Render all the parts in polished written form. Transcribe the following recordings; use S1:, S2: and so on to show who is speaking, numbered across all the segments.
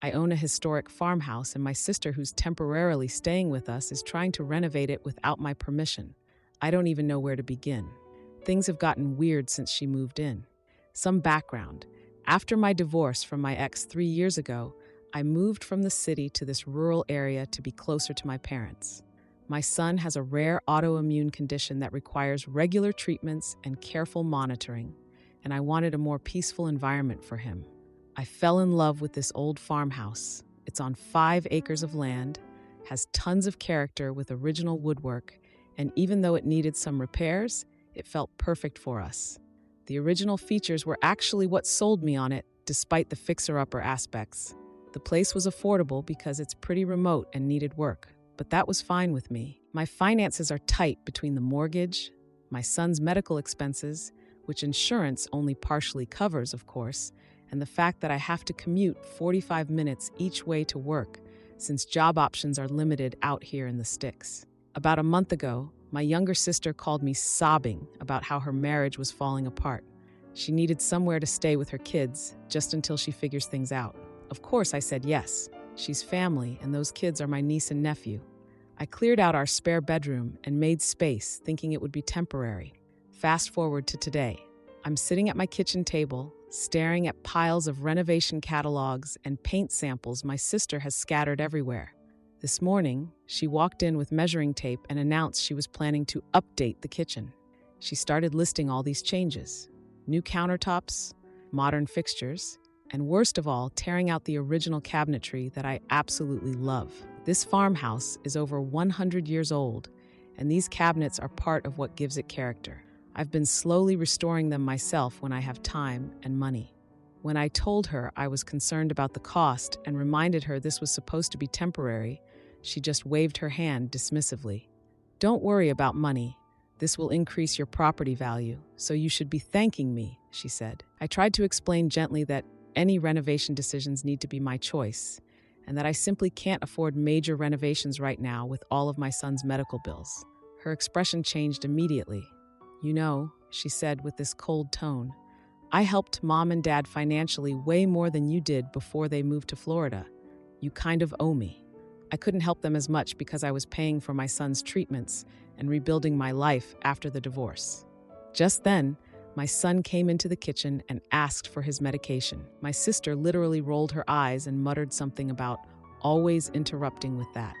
S1: I own a historic farmhouse, and my sister, who's temporarily staying with us, is trying to renovate it without my permission. I don't even know where to begin. Things have gotten weird since she moved in. Some background. After my divorce from my ex 3 years ago, I moved from the city to this rural area to be closer to my parents. My son has a rare autoimmune condition that requires regular treatments and careful monitoring, and I wanted a more peaceful environment for him. I fell in love with this old farmhouse. It's on 5 acres of land, has tons of character with original woodwork, and even though it needed some repairs, it felt perfect for us. The original features were actually what sold me on it, despite the fixer-upper aspects. The place was affordable because it's pretty remote and needed work, but that was fine with me. My finances are tight between the mortgage, my son's medical expenses, which insurance only partially covers, of course, and the fact that I have to commute 45 minutes each way to work, since job options are limited out here in the sticks. About a month ago, my younger sister called me sobbing about how her marriage was falling apart. She needed somewhere to stay with her kids, just until she figures things out. Of course, I said yes. She's family, and those kids are my niece and nephew. I cleared out our spare bedroom and made space, thinking it would be temporary. Fast forward to today. I'm sitting at my kitchen table, staring at piles of renovation catalogs and paint samples my sister has scattered everywhere. This morning, she walked in with measuring tape and announced she was planning to update the kitchen. She started listing all these changes: new countertops, modern fixtures, and worst of all, tearing out the original cabinetry that I absolutely love. This farmhouse is over 100 years old, and these cabinets are part of what gives it character. I've been slowly restoring them myself when I have time and money. When I told her I was concerned about the cost and reminded her this was supposed to be temporary, she just waved her hand dismissively. "Don't worry about money. This will increase your property value, so you should be thanking me," she said. I tried to explain gently that any renovation decisions need to be my choice, and that I simply can't afford major renovations right now with all of my son's medical bills. Her expression changed immediately. "You know," she said with this cold tone, "I helped Mom and Dad financially way more than you did before they moved to Florida. You kind of owe me." I couldn't help them as much because I was paying for my son's treatments and rebuilding my life after the divorce. Just then, my son came into the kitchen and asked for his medication. My sister literally rolled her eyes and muttered something about always interrupting with that.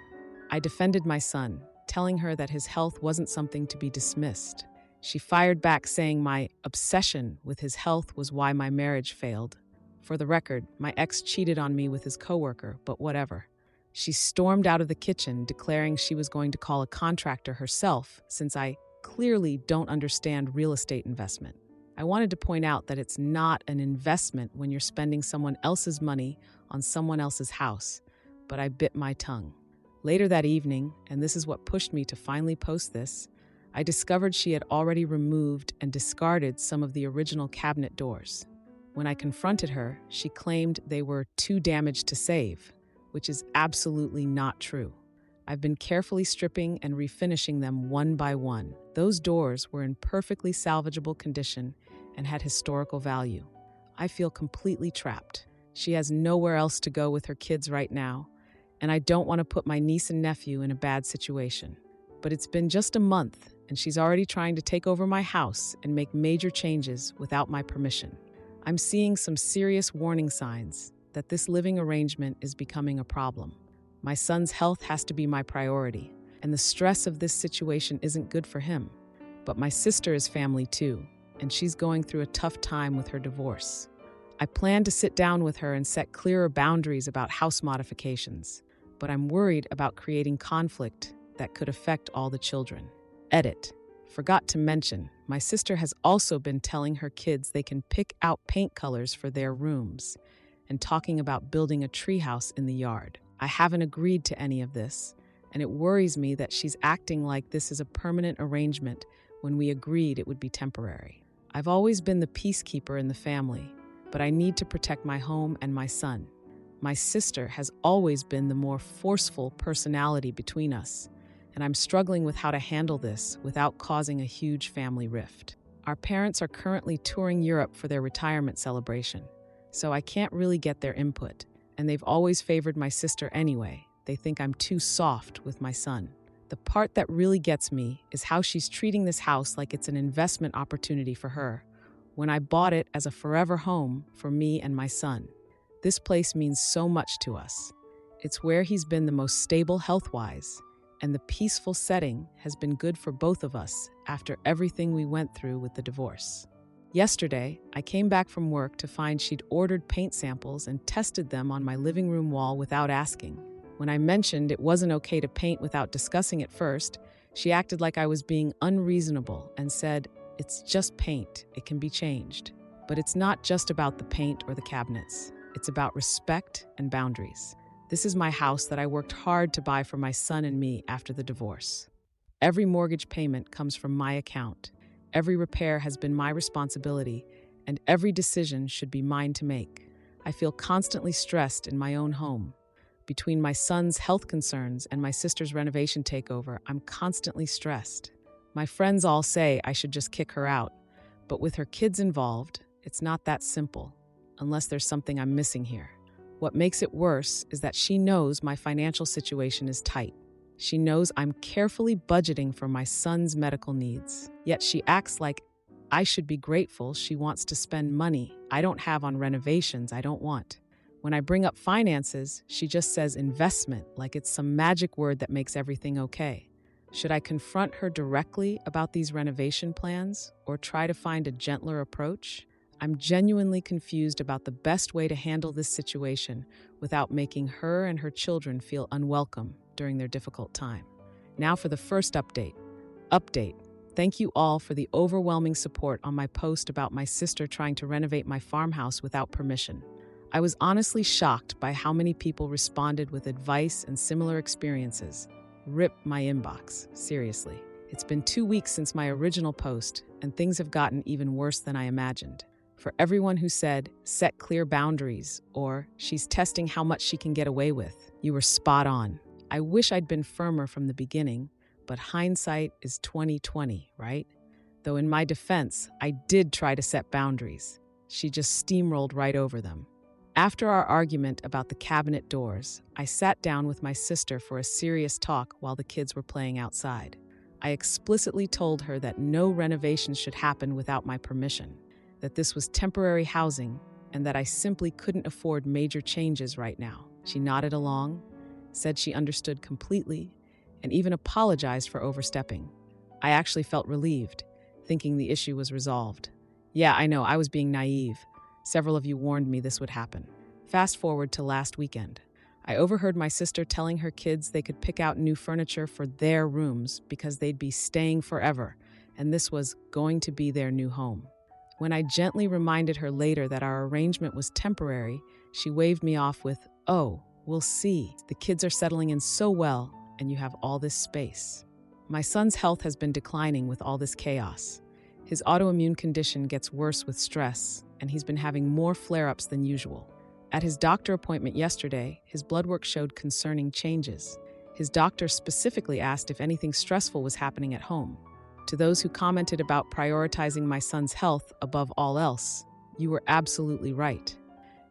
S1: I defended my son, telling her that his health wasn't something to be dismissed. She fired back, saying my obsession with his health was why my marriage failed. For the record, my ex cheated on me with his coworker, but whatever. She stormed out of the kitchen, declaring she was going to call a contractor herself, since I clearly don't understand real estate investment. I wanted to point out that it's not an investment when you're spending someone else's money on someone else's house, but I bit my tongue. Later that evening, and this is what pushed me to finally post this, I discovered she had already removed and discarded some of the original cabinet doors. When I confronted her, she claimed they were too damaged to save, which is absolutely not true. I've been carefully stripping and refinishing them one by one. Those doors were in perfectly salvageable condition and had historical value. I feel completely trapped. She has nowhere else to go with her kids right now, and I don't want to put my niece and nephew in a bad situation. But it's been just a month, and she's already trying to take over my house and make major changes without my permission. I'm seeing some serious warning signs that this living arrangement is becoming a problem. My son's health has to be my priority, and the stress of this situation isn't good for him. But my sister is family too, and she's going through a tough time with her divorce. I plan to sit down with her and set clearer boundaries about house modifications, but I'm worried about creating conflict that could affect all the children. Edit. Forgot to mention, my sister has also been telling her kids they can pick out paint colors for their rooms, and talking about building a treehouse in the yard. I haven't agreed to any of this, and it worries me that she's acting like this is a permanent arrangement when we agreed it would be temporary. I've always been the peacekeeper in the family, but I need to protect my home and my son. My sister has always been the more forceful personality between us, and I'm struggling with how to handle this without causing a huge family rift. Our parents are currently touring Europe for their retirement celebration, so I can't really get their input, and they've always favored my sister anyway. They think I'm too soft with my son. The part that really gets me is how she's treating this house like it's an investment opportunity for her, when I bought it as a forever home for me and my son. This place means so much to us. It's where he's been the most stable health-wise, and the peaceful setting has been good for both of us after everything we went through with the divorce. Yesterday, I came back from work to find she'd ordered paint samples and tested them on my living room wall without asking. When I mentioned it wasn't okay to paint without discussing it first, she acted like I was being unreasonable and said, "It's just paint, it can be changed." But it's not just about the paint or the cabinets. It's about respect and boundaries. This is my house that I worked hard to buy for my son and me after the divorce. Every mortgage payment comes from my account. Every repair has been my responsibility, and every decision should be mine to make. I feel constantly stressed in my own home. Between my son's health concerns and my sister's renovation takeover, I'm constantly stressed. My friends all say I should just kick her out, but with her kids involved, it's not that simple, unless there's something I'm missing here. What makes it worse is that she knows my financial situation is tight. She knows I'm carefully budgeting for my son's medical needs, yet she acts like I should be grateful she wants to spend money I don't have on renovations I don't want. When I bring up finances, she just says investment like it's some magic word that makes everything okay. Should I confront her directly about these renovation plans or try to find a gentler approach? I'm genuinely confused about the best way to handle this situation without making her and her children feel unwelcome during their difficult time. Now for the first update. Thank you all for the overwhelming support on my post about my sister trying to renovate my farmhouse without permission. I was honestly shocked by how many people responded with advice and similar experiences. Rip my inbox, seriously. It's been 2 weeks since my original post, and things have gotten even worse than I imagined. For everyone who said, set clear boundaries, or she's testing how much she can get away with, you were spot on. I wish I'd been firmer from the beginning, but hindsight is 20/20, right? Though in my defense, I did try to set boundaries. She just steamrolled right over them. After our argument about the cabinet doors, I sat down with my sister for a serious talk while the kids were playing outside. I explicitly told her that no renovations should happen without my permission, that this was temporary housing, and that I simply couldn't afford major changes right now. She nodded along, said she understood completely, and even apologized for overstepping. I actually felt relieved, thinking the issue was resolved. Yeah, I know, I was being naive. Several of you warned me this would happen. Fast forward to last weekend. I overheard my sister telling her kids they could pick out new furniture for their rooms because they'd be staying forever, and this was going to be their new home. When I gently reminded her later that our arrangement was temporary, she waved me off with, "Oh, we'll see. The kids are settling in so well, and you have all this space." My son's health has been declining with all this chaos. His autoimmune condition gets worse with stress, and he's been having more flare-ups than usual. At his doctor appointment yesterday, his blood work showed concerning changes. His doctor specifically asked if anything stressful was happening at home. To those who commented about prioritizing my son's health above all else, you were absolutely right.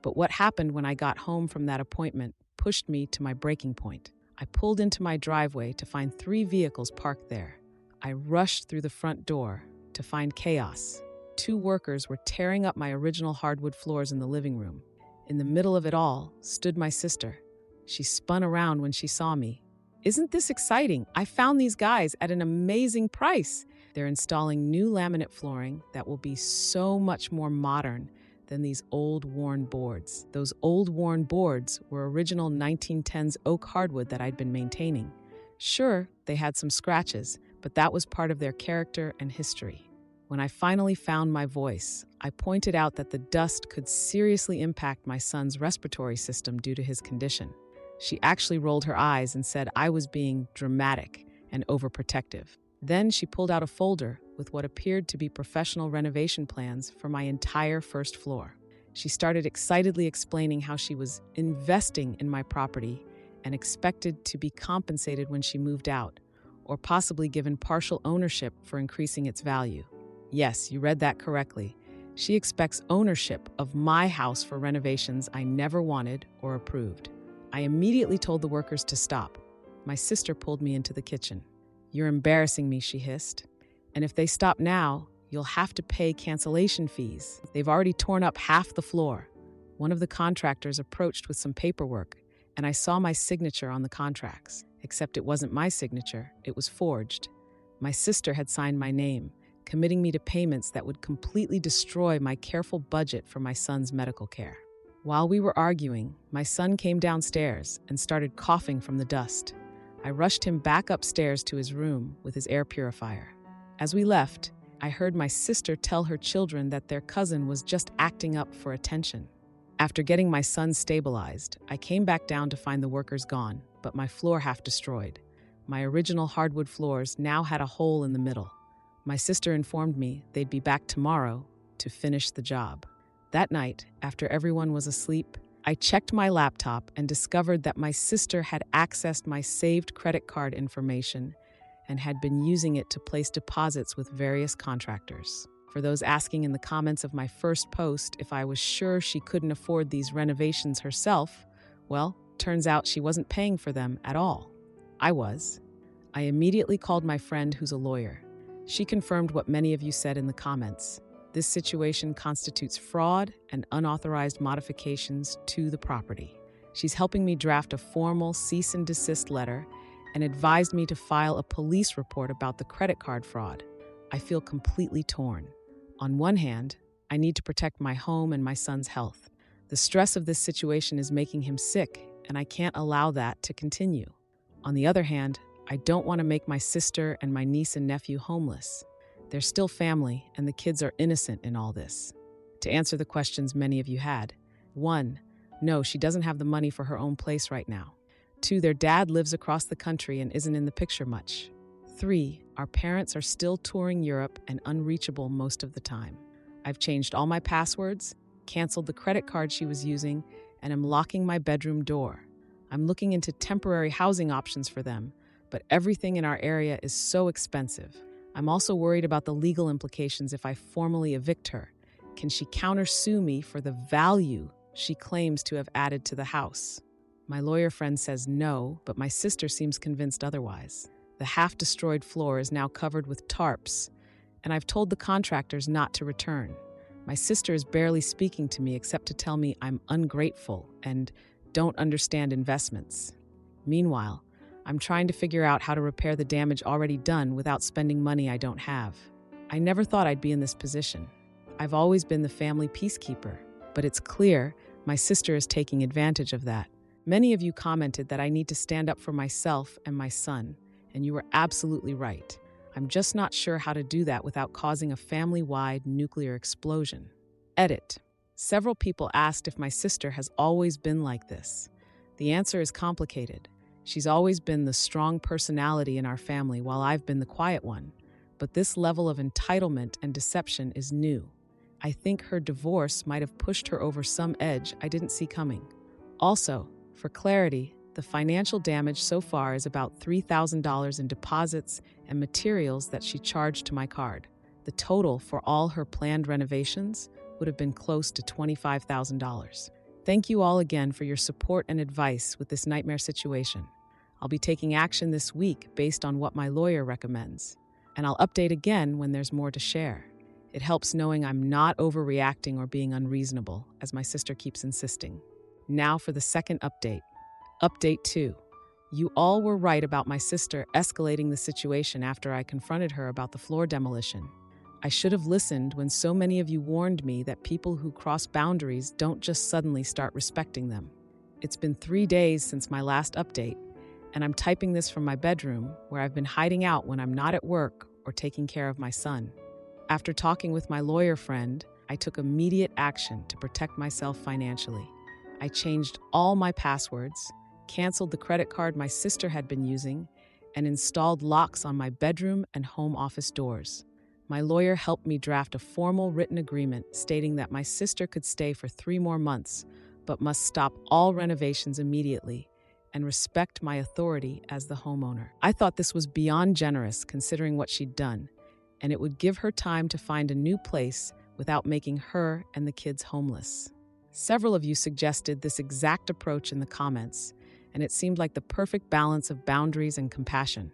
S1: But what happened when I got home from that appointment pushed me to my breaking point. I pulled into my driveway to find 3 vehicles parked there. I rushed through the front door to find chaos. 2 workers were tearing up my original hardwood floors in the living room. In the middle of it all stood my sister. She spun around when she saw me. "Isn't this exciting? I found these guys at an amazing price. They're installing new laminate flooring that will be so much more modern than these old worn boards." Those old worn boards were original 1910s oak hardwood that I'd been maintaining. Sure, they had some scratches, but that was part of their character and history. When I finally found my voice, I pointed out that the dust could seriously impact my son's respiratory system due to his condition. She actually rolled her eyes and said I was being dramatic and overprotective. Then she pulled out a folder with what appeared to be professional renovation plans for my entire first floor. She started excitedly explaining how she was investing in my property and expected to be compensated when she moved out, or possibly given partial ownership for increasing its value. Yes, you read that correctly. She expects ownership of my house for renovations I never wanted or approved. I immediately told the workers to stop. My sister pulled me into the kitchen. "You're embarrassing me," she hissed. "And if they stop now, you'll have to pay cancellation fees. They've already torn up half the floor." One of the contractors approached with some paperwork, and I saw my signature on the contracts. Except it wasn't my signature, it was forged. My sister had signed my name, committing me to payments that would completely destroy my careful budget for my son's medical care. While we were arguing, my son came downstairs and started coughing from the dust. I rushed him back upstairs to his room with his air purifier. As we left, I heard my sister tell her children that their cousin was just acting up for attention. After getting my son stabilized, I came back down to find the workers gone, but my floor half destroyed. My original hardwood floors now had a hole in the middle. My sister informed me they'd be back tomorrow to finish the job. That night, after everyone was asleep, I checked my laptop and discovered that my sister had accessed my saved credit card information and had been using it to place deposits with various contractors. For those asking in the comments of my first post if I was sure she couldn't afford these renovations herself, well, turns out she wasn't paying for them at all. I was. I immediately called my friend who's a lawyer. She confirmed what many of you said in the comments. This situation constitutes fraud and unauthorized modifications to the property. She's helping me draft a formal cease and desist letter and advised me to file a police report about the credit card fraud. I feel completely torn. On one hand, I need to protect my home and my son's health. The stress of this situation is making him sick, and I can't allow that to continue. On the other hand, I don't want to make my sister and my niece and nephew homeless. They're still family, and the kids are innocent in all this. To answer the questions many of you had: 1. No, she doesn't have the money for her own place right now. 2. Their dad lives across the country and isn't in the picture much. 3. Our parents are still touring Europe and unreachable most of the time. I've changed all my passwords, canceled the credit card she was using, and am locking my bedroom door. I'm looking into temporary housing options for them, but everything in our area is so expensive. I'm also worried about the legal implications if I formally evict her. Can she countersue me for the value she claims to have added to the house? My lawyer friend says no, but my sister seems convinced otherwise. The half-destroyed floor is now covered with tarps, and I've told the contractors not to return. My sister is barely speaking to me except to tell me I'm ungrateful and don't understand investments. Meanwhile, I'm trying to figure out how to repair the damage already done without spending money I don't have. I never thought I'd be in this position. I've always been the family peacekeeper, but it's clear my sister is taking advantage of that. Many of you commented that I need to stand up for myself and my son, and you were absolutely right. I'm just not sure how to do that without causing a family-wide nuclear explosion. Edit. Several people asked if my sister has always been like this. The answer is complicated. She's always been the strong personality in our family while I've been the quiet one. But this level of entitlement and deception is new. I think her divorce might have pushed her over some edge I didn't see coming. Also, for clarity, the financial damage so far is about $3,000 in deposits and materials that she charged to my card. The total for all her planned renovations would have been close to $25,000. Thank you all again for your support and advice with this nightmare situation. I'll be taking action this week based on what my lawyer recommends, and I'll update again when there's more to share. It helps knowing I'm not overreacting or being unreasonable, as my sister keeps insisting. Now for the second update. Update 2. You all were right about my sister escalating the situation after I confronted her about the floor demolition. I should have listened when so many of you warned me that people who cross boundaries don't just suddenly start respecting them. It's been 3 days since my last update, and I'm typing this from my bedroom, where I've been hiding out when I'm not at work or taking care of my son. After talking with my lawyer friend, I took immediate action to protect myself financially. I changed all my passwords, canceled the credit card my sister had been using, and installed locks on my bedroom and home office doors. My lawyer helped me draft a formal written agreement stating that my sister could stay for 3 more months, but must stop all renovations immediately and respect my authority as the homeowner. I thought this was beyond generous considering what she'd done, and it would give her time to find a new place without making her and the kids homeless. Several of you suggested this exact approach in the comments, and it seemed like the perfect balance of boundaries and compassion.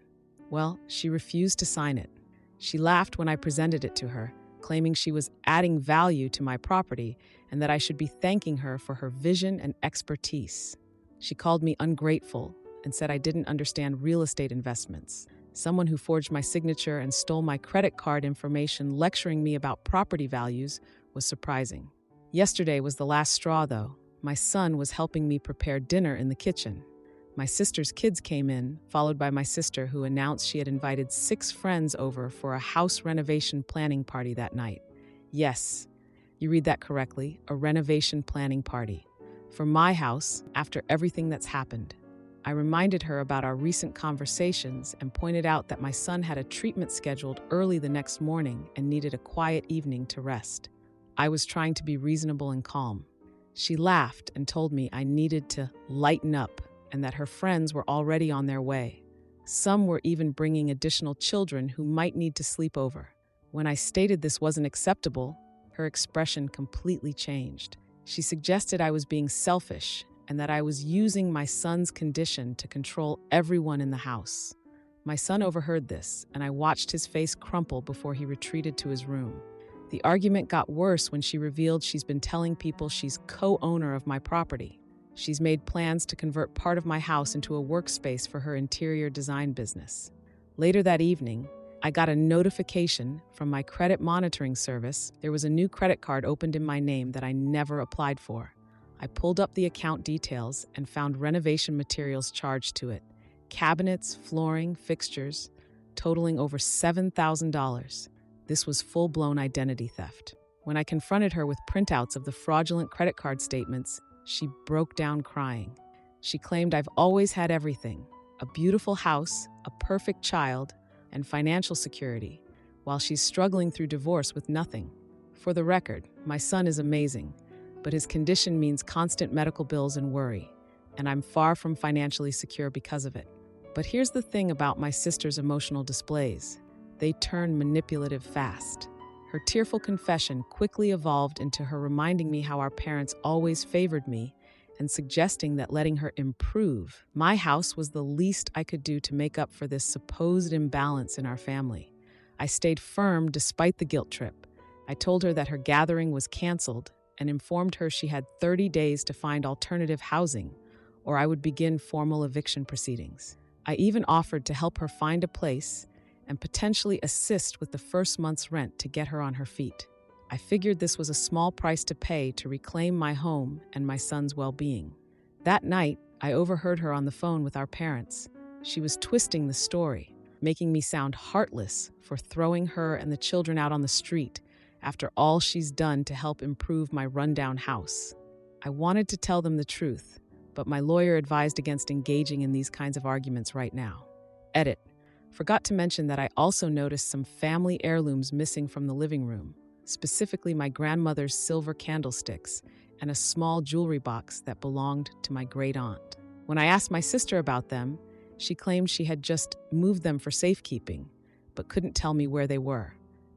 S1: Well, she refused to sign it. She laughed when I presented it to her, claiming she was adding value to my property and that I should be thanking her for her vision and expertise. She called me ungrateful and said I didn't understand real estate investments. Someone who forged my signature and stole my credit card information lecturing me about property values was surprising. Yesterday was the last straw, though. My son was helping me prepare dinner in the kitchen. My sister's kids came in, followed by my sister, who announced she had invited 6 friends over for a house renovation planning party that night. Yes, you read that correctly, a renovation planning party. For my house, after everything that's happened. I reminded her about our recent conversations and pointed out that my son had a treatment scheduled early the next morning and needed a quiet evening to rest. I was trying to be reasonable and calm. She laughed and told me I needed to lighten up and that her friends were already on their way. Some were even bringing additional children who might need to sleep over. When I stated this wasn't acceptable, her expression completely changed. She suggested I was being selfish and that I was using my son's condition to control everyone in the house. My son overheard this, and I watched his face crumple before he retreated to his room. The argument got worse when she revealed she's been telling people she's co-owner of my property. She's made plans to convert part of my house into a workspace for her interior design business. Later that evening, I got a notification from my credit monitoring service. There was a new credit card opened in my name that I never applied for. I pulled up the account details and found renovation materials charged to it. Cabinets, flooring, fixtures, totaling over $7,000. This was full-blown identity theft. When I confronted her with printouts of the fraudulent credit card statements, she broke down crying. She claimed I've always had everything: a beautiful house, a perfect child, and financial security, while she's struggling through divorce with nothing. For the record, my son is amazing, but his condition means constant medical bills and worry, and I'm far from financially secure because of it. But here's the thing about my sister's emotional displays. They turn manipulative fast. Her tearful confession quickly evolved into her reminding me how our parents always favored me and suggesting that letting her improve my house was the least I could do to make up for this supposed imbalance in our family. I stayed firm despite the guilt trip. I told her that her gathering was canceled and informed her she had 30 days to find alternative housing, or I would begin formal eviction proceedings. I even offered to help her find a place and potentially assist with the first month's rent to get her on her feet. I figured this was a small price to pay to reclaim my home and my son's well-being. That night, I overheard her on the phone with our parents. She was twisting the story, making me sound heartless for throwing her and the children out on the street after all she's done to help improve my rundown house. I wanted to tell them the truth, but my lawyer advised against engaging in these kinds of arguments right now. Edit. Forgot to mention that I also noticed some family heirlooms missing from the living room, specifically my grandmother's silver candlesticks and a small jewelry box that belonged to my great-aunt. When I asked my sister about them, she claimed she had just moved them for safekeeping, but couldn't tell me where they were.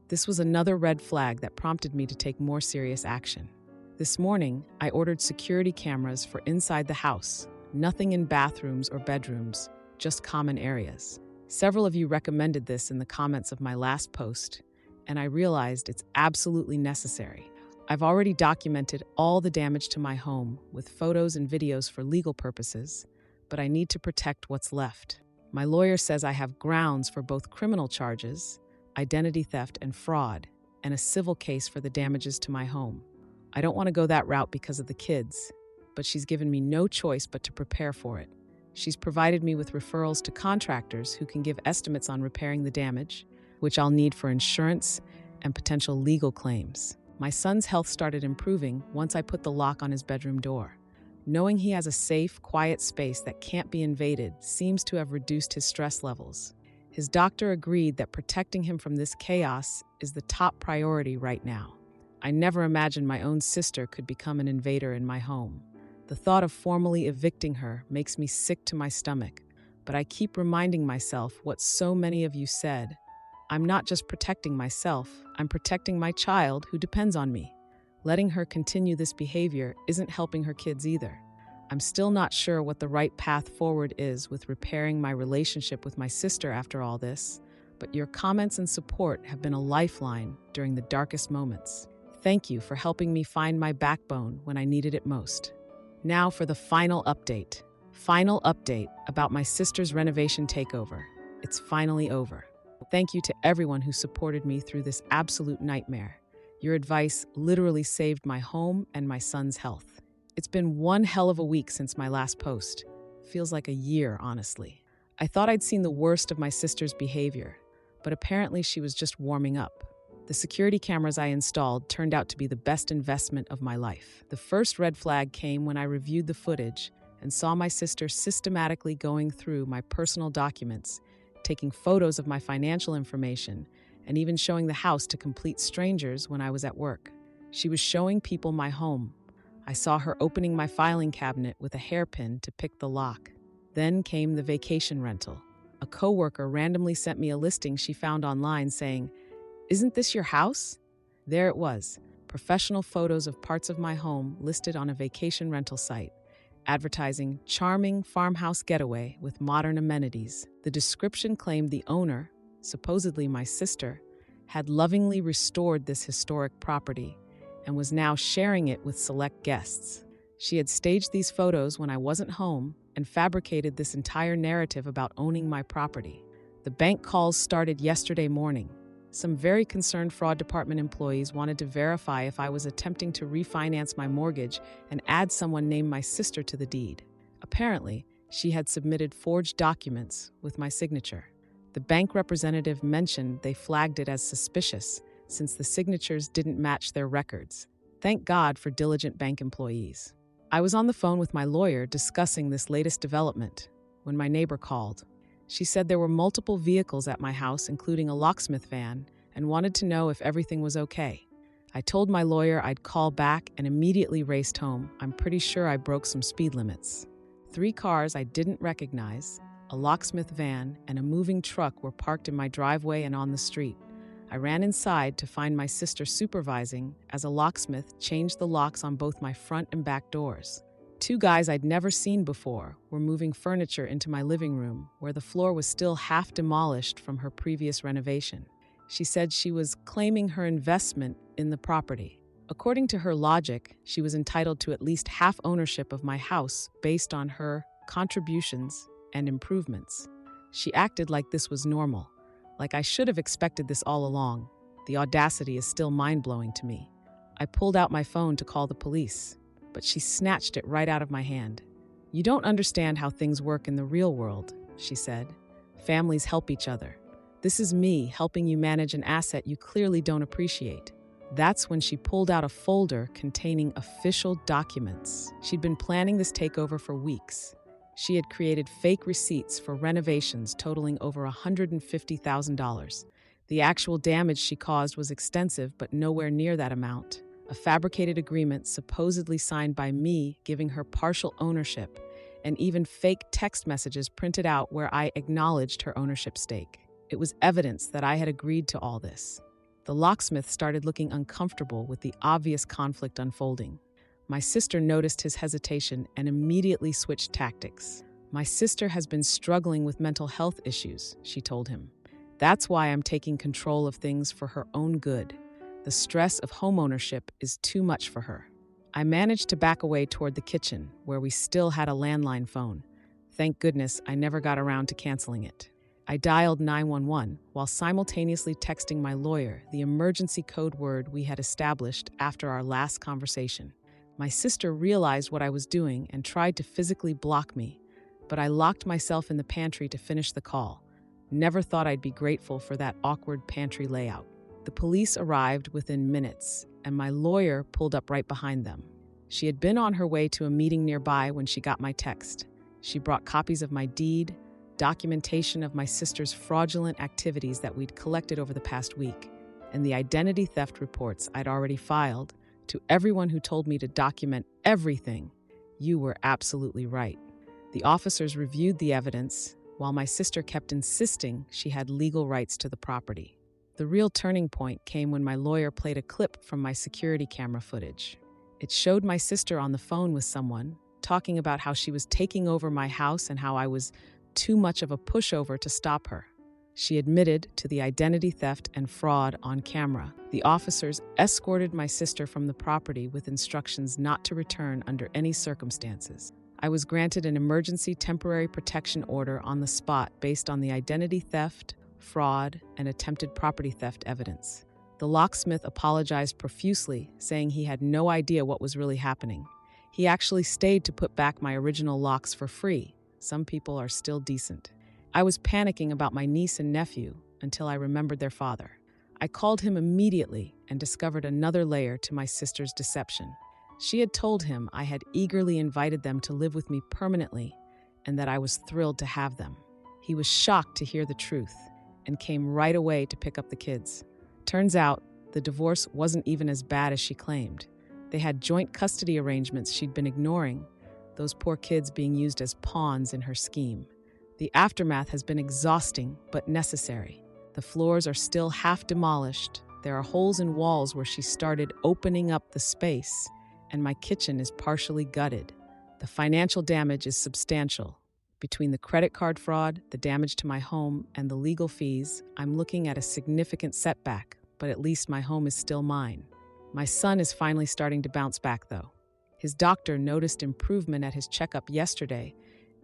S1: This was another red flag that prompted me to take more serious action. This morning, I ordered security cameras for inside the house, nothing in bathrooms or bedrooms, just common areas. Several of you recommended this in the comments of my last post, and I realized it's absolutely necessary. I've already documented all the damage to my home with photos and videos for legal purposes, but I need to protect what's left. My lawyer says I have grounds for both criminal charges, identity theft and fraud, and a civil case for the damages to my home. I don't want to go that route because of the kids, but she's given me no choice but to prepare for it. She's provided me with referrals to contractors who can give estimates on repairing the damage, which I'll need for insurance and potential legal claims. My son's health started improving once I put the lock on his bedroom door. Knowing he has a safe, quiet space that can't be invaded seems to have reduced his stress levels. His doctor agreed that protecting him from this chaos is the top priority right now. I never imagined my own sister could become an invader in my home. The thought of formally evicting her makes me sick to my stomach, but I keep reminding myself what so many of you said: I'm not just protecting myself, I'm protecting my child who depends on me. Letting her continue this behavior isn't helping her kids either. I'm still not sure what the right path forward is with repairing my relationship with my sister after all this, but your comments and support have been a lifeline during the darkest moments. Thank you for helping me find my backbone when I needed it most. Now for the final update. Final update about my sister's renovation takeover. It's finally over. Thank you to everyone who supported me through this absolute nightmare. Your advice literally saved my home and my son's health. It's been one hell of a week since my last post. Feels like a year, honestly. I thought I'd seen the worst of my sister's behavior, but apparently she was just warming up. The security cameras I installed turned out to be the best investment of my life. The first red flag came when I reviewed the footage and saw my sister systematically going through my personal documents, taking photos of my financial information, and even showing the house to complete strangers when I was at work. She was showing people my home. I saw her opening my filing cabinet with a hairpin to pick the lock. Then came the vacation rental. A coworker randomly sent me a listing she found online saying, "Isn't this your house?" There it was, professional photos of parts of my home listed on a vacation rental site, advertising charming farmhouse getaway with modern amenities. The description claimed the owner, supposedly my sister, had lovingly restored this historic property and was now sharing it with select guests. She had staged these photos when I wasn't home and fabricated this entire narrative about owning my property. The bank calls started yesterday morning. Some very concerned fraud department employees wanted to verify if I was attempting to refinance my mortgage and add someone named my sister to the deed. Apparently, she had submitted forged documents with my signature. The bank representative mentioned they flagged it as suspicious since the signatures didn't match their records. Thank God for diligent bank employees. I was on the phone with my lawyer discussing this latest development when my neighbor called. She said there were multiple vehicles at my house, including a locksmith van, and wanted to know if everything was okay. I told my lawyer I'd call back and immediately raced home. I'm pretty sure I broke some speed limits. 3 cars I didn't recognize, a locksmith van, and a moving truck were parked in my driveway and on the street. I ran inside to find my sister supervising as a locksmith changed the locks on both my front and back doors. 2 guys I'd never seen before were moving furniture into my living room, where the floor was still half demolished from her previous renovation. She said she was claiming her investment in the property. According to her logic, she was entitled to at least half ownership of my house based on her contributions and improvements. She acted like this was normal, like I should have expected this all along. The audacity is still mind-blowing to me. I pulled out my phone to call the police, but she snatched it right out of my hand. "You don't understand how things work in the real world," she said. "Families help each other. This is me helping you manage an asset you clearly don't appreciate." That's when she pulled out a folder containing official documents. She'd been planning this takeover for weeks. She had created fake receipts for renovations totaling over $150,000. The actual damage she caused was extensive, but nowhere near that amount. A fabricated agreement supposedly signed by me giving her partial ownership, and even fake text messages printed out where I acknowledged her ownership stake. It was evidence that I had agreed to all this. The locksmith started looking uncomfortable with the obvious conflict unfolding. My sister noticed his hesitation and immediately switched tactics. "My sister has been struggling with mental health issues," she told him. "That's why I'm taking control of things for her own good. The stress of homeownership is too much for her." I managed to back away toward the kitchen, where we still had a landline phone. Thank goodness I never got around to canceling it. I dialed 911 while simultaneously texting my lawyer the emergency code word we had established after our last conversation. My sister realized what I was doing and tried to physically block me, but I locked myself in the pantry to finish the call. Never thought I'd be grateful for that awkward pantry layout. The police arrived within minutes, and my lawyer pulled up right behind them. She had been on her way to a meeting nearby when she got my text. She brought copies of my deed, documentation of my sister's fraudulent activities that we'd collected over the past week, and the identity theft reports I'd already filed. To everyone who told me to document everything, you were absolutely right. The officers reviewed the evidence, while my sister kept insisting she had legal rights to the property. The real turning point came when my lawyer played a clip from my security camera footage. It showed my sister on the phone with someone, talking about how she was taking over my house and how I was too much of a pushover to stop her. She admitted to the identity theft and fraud on camera. The officers escorted my sister from the property with instructions not to return under any circumstances. I was granted an emergency temporary protection order on the spot based on the identity theft, fraud, and attempted property theft evidence. The locksmith apologized profusely, saying he had no idea what was really happening. He actually stayed to put back my original locks for free. Some people are still decent. I was panicking about my niece and nephew until I remembered their father. I called him immediately and discovered another layer to my sister's deception. She had told him I had eagerly invited them to live with me permanently and that I was thrilled to have them. He was shocked to hear the truth and came right away to pick up the kids. Turns out, the divorce wasn't even as bad as she claimed. They had joint custody arrangements she'd been ignoring, those poor kids being used as pawns in her scheme. The aftermath has been exhausting but necessary. The floors are still half demolished. There are holes in walls where she started opening up the space, and my kitchen is partially gutted. The financial damage is substantial. Between the credit card fraud, the damage to my home, and the legal fees, I'm looking at a significant setback, but at least my home is still mine. My son is finally starting to bounce back, though. His doctor noticed improvement at his checkup yesterday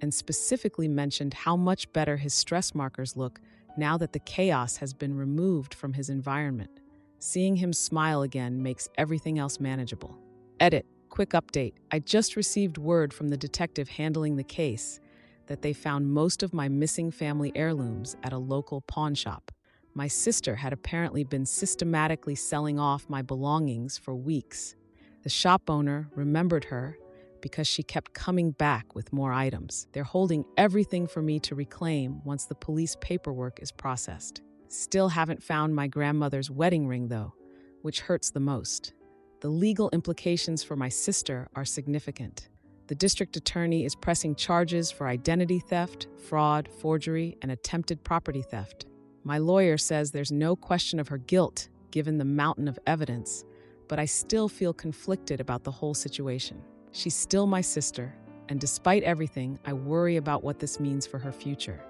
S1: and specifically mentioned how much better his stress markers look now that the chaos has been removed from his environment. Seeing him smile again makes everything else manageable. Edit. Quick update. I just received word from the detective handling the case that they found most of my missing family heirlooms at a local pawn shop. My sister had apparently been systematically selling off my belongings for weeks. The shop owner remembered her because she kept coming back with more items. They're holding everything for me to reclaim once the police paperwork is processed. Still haven't found my grandmother's wedding ring, though, which hurts the most. The legal implications for my sister are significant. The district attorney is pressing charges for identity theft, fraud, forgery, and attempted property theft. My lawyer says there's no question of her guilt, given the mountain of evidence, but I still feel conflicted about the whole situation. She's still my sister, and despite everything, I worry about what this means for her future,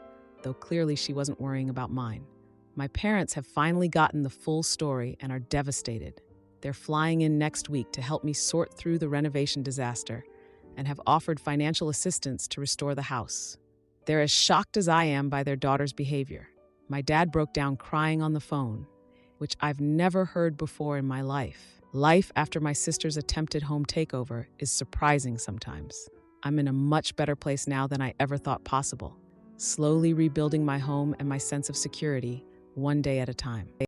S1: though clearly she wasn't worrying about mine. My parents have finally gotten the full story and are devastated. They're flying in next week to help me sort through the renovation disaster and have offered financial assistance to restore the house. They're as shocked as I am by their daughter's behavior. My dad broke down crying on the phone, which I've never heard before in my life. Life after my sister's attempted home takeover is surprising sometimes. I'm in a much better place now than I ever thought possible, slowly rebuilding my home and my sense of security, one day at a time.